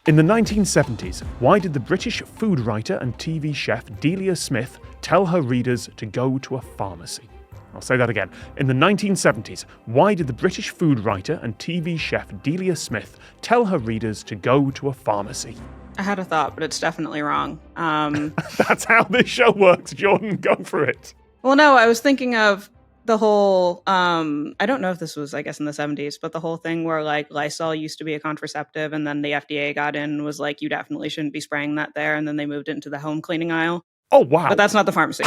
In the 1970s, why did the British food writer and TV chef Delia Smith tell her readers to go to a pharmacy? I'll say that again. In the 1970s, why did the British food writer and TV chef Delia Smith tell her readers to go to a pharmacy? I had a thought, but it's definitely wrong. That's how this show works, Jordan. Go for it. Well, no, I was thinking of the whole, I don't know if this was, I guess, in the 70s, but the whole thing where, like, Lysol used to be a contraceptive, and then the FDA got in and was like, you definitely shouldn't be spraying that there, and then they moved it into the home cleaning aisle. Oh, wow. But that's not the pharmacy.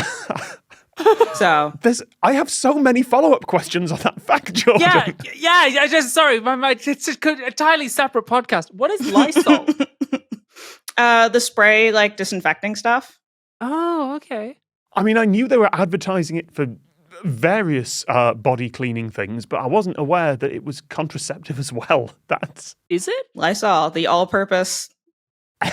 So I have so many follow-up questions on that fact, Jordan. Yeah. Just sorry, it's an entirely separate podcast. What is Lysol? the spray, like, disinfecting stuff. Oh, okay. I mean, I knew they were advertising it for various body cleaning things, but I wasn't aware that it was contraceptive as well. Is it? Lysol, the all-purpose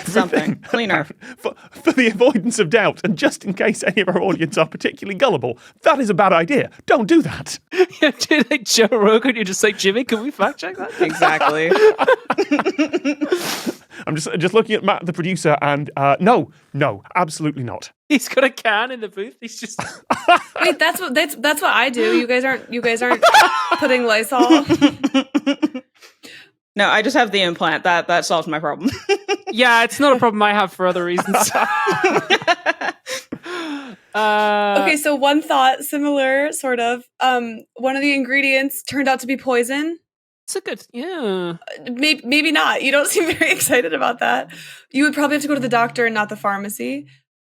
something cleaner. For the avoidance of doubt, and just in case any of our audience are particularly gullible, that is a bad idea. Don't do that. Yeah, like Joe Rogan, you're just like, Jimmy, can we fact check that? Exactly. I'm just looking at Matt, the producer, and no, absolutely not. He's got a can in the booth. He's just Wait, that's what I do. You guys aren't putting Lysol. No, I just have the implant. That solves my problem. Yeah, it's not a problem I have for other reasons. Okay, so one thought, similar, sort of. One of the ingredients turned out to be poison. It's a good, yeah. Maybe not. You don't seem very excited about that. You would probably have to go to the doctor and not the pharmacy.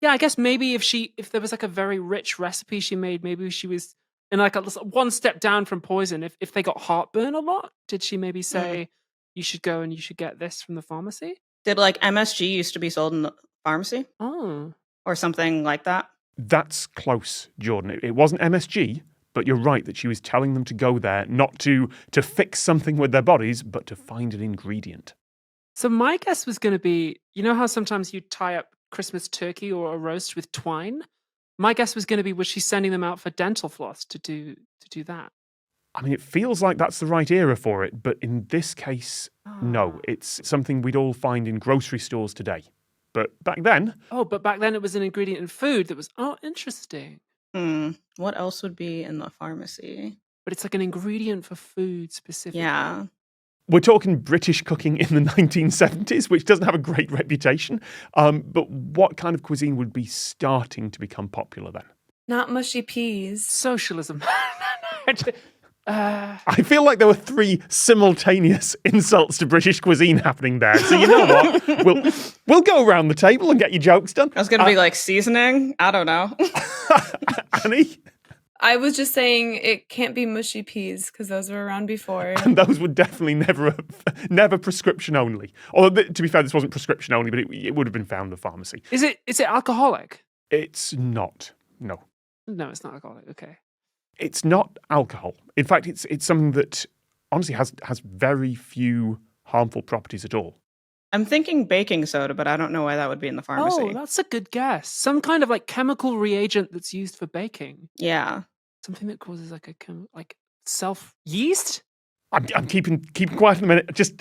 Yeah, I guess maybe if there was like a very rich recipe she made, maybe she was in like one step down from poison. If they got heartburn a lot, did she maybe say you should go and you should get this from the pharmacy? Did, like, MSG used to be sold in the pharmacy? Oh. Or something like that? That's close, Jordan. It wasn't MSG, but you're right that she was telling them to go there, not to fix something with their bodies, but to find an ingredient. So my guess was going to be, you know how sometimes you tie up Christmas turkey or a roast with twine? My guess was going to be, was she sending them out for dental floss to do that? I mean, it feels like that's the right era for it, but in this case, no. It's something we'd all find in grocery stores today. But back then... Oh, but back then it was an ingredient in food that was, interesting. What else would be in the pharmacy? But it's like an ingredient for food specifically. Yeah. We're talking British cooking in the 1970s, which doesn't have a great reputation. But what kind of cuisine would be starting to become popular then? Not mushy peas. Socialism. I feel like there were 3 simultaneous insults to British cuisine happening there. So you know what? We'll go around the table and get your jokes done. I was going to be like seasoning. I don't know. Annie? I was just saying it can't be mushy peas because those were around before. And those were definitely never prescription only. Although, to be fair, this wasn't prescription only, but it would have been found in the pharmacy. Is it alcoholic? It's not. No. No, it's not alcoholic. Okay. It's not alcohol. In fact, it's something that honestly has very few harmful properties at all. I'm thinking baking soda, but I don't know why that would be in the pharmacy. Oh, that's a good guess. Some kind of like chemical reagent that's used for baking. Yeah. Something that causes like yeast? I'm keeping quiet in a minute. Just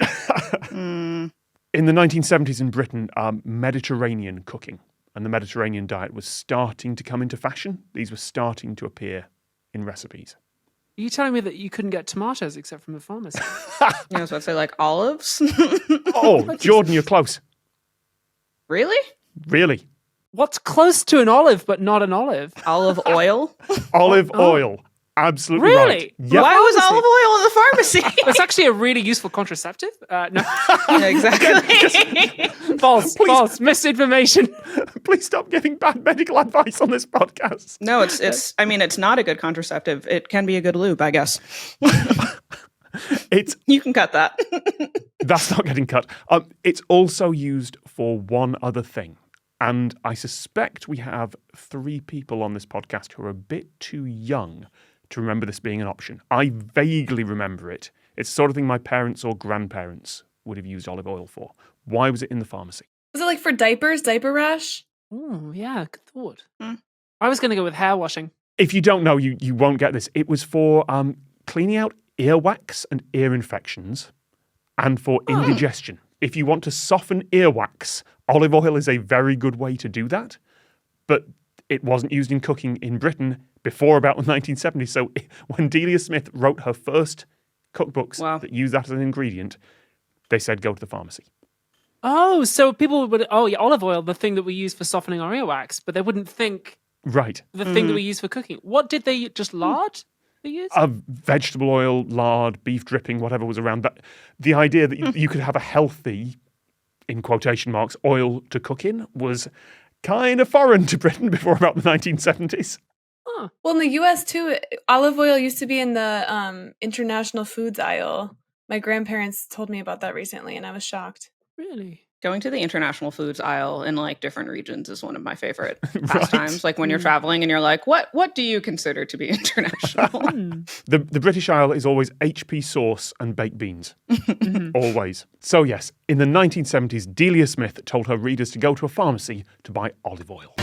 in the 1970s in Britain, Mediterranean cooking and the Mediterranean diet was starting to come into fashion. These were starting to appear in recipes. Are you telling me that you couldn't get tomatoes except from the pharmacy? I was about to say, like, olives? Oh, Jordan, you're close. Really? Really? What's close to an olive but not an olive? Olive oil? Olive oil. Absolutely really? right. Yep. Why was olive oil in the pharmacy? It's actually a really useful contraceptive. No. Yeah, exactly. False. Misinformation. Please stop giving bad medical advice on this podcast. No, it's not a good contraceptive. It can be a good lube, I guess. You can cut that. That's not getting cut. It's also used for one other thing. And I suspect we have 3 people on this podcast who are a bit too young to remember this being an option. I vaguely remember it. It's the sort of thing my parents or grandparents would have used olive oil for. Why was it in the pharmacy? Was it like for diapers, diaper rash? Oh, yeah, good thought. I was going to go with hair washing. If you don't know, you won't get this. It was for cleaning out earwax and ear infections and for indigestion. if you want to soften earwax, olive oil is a very good way to do that. But it wasn't used in cooking in Britain before about the 1970s. So when Delia Smith wrote her first cookbooks that use that as an ingredient, they said go to the pharmacy. Oh, so people would, olive oil, the thing that we use for softening our earwax, but they wouldn't think the thing that we use for cooking. What did they, just lard they used? Vegetable oil, lard, beef dripping, whatever was around. That the idea that you could have a healthy, in quotation marks, oil to cook in was kind of foreign to Britain before about the 1970s. Huh. Well, in the US too, olive oil used to be in the international foods aisle. My grandparents told me about that recently, and I was shocked. Really? Going to the international foods aisle in like different regions is one of my favorite pastimes. Like when you're traveling and you're like, what do you consider to be international? The British aisle is always HP sauce and baked beans. Always. So yes, in the 1970s, Delia Smith told her readers to go to a pharmacy to buy olive oil.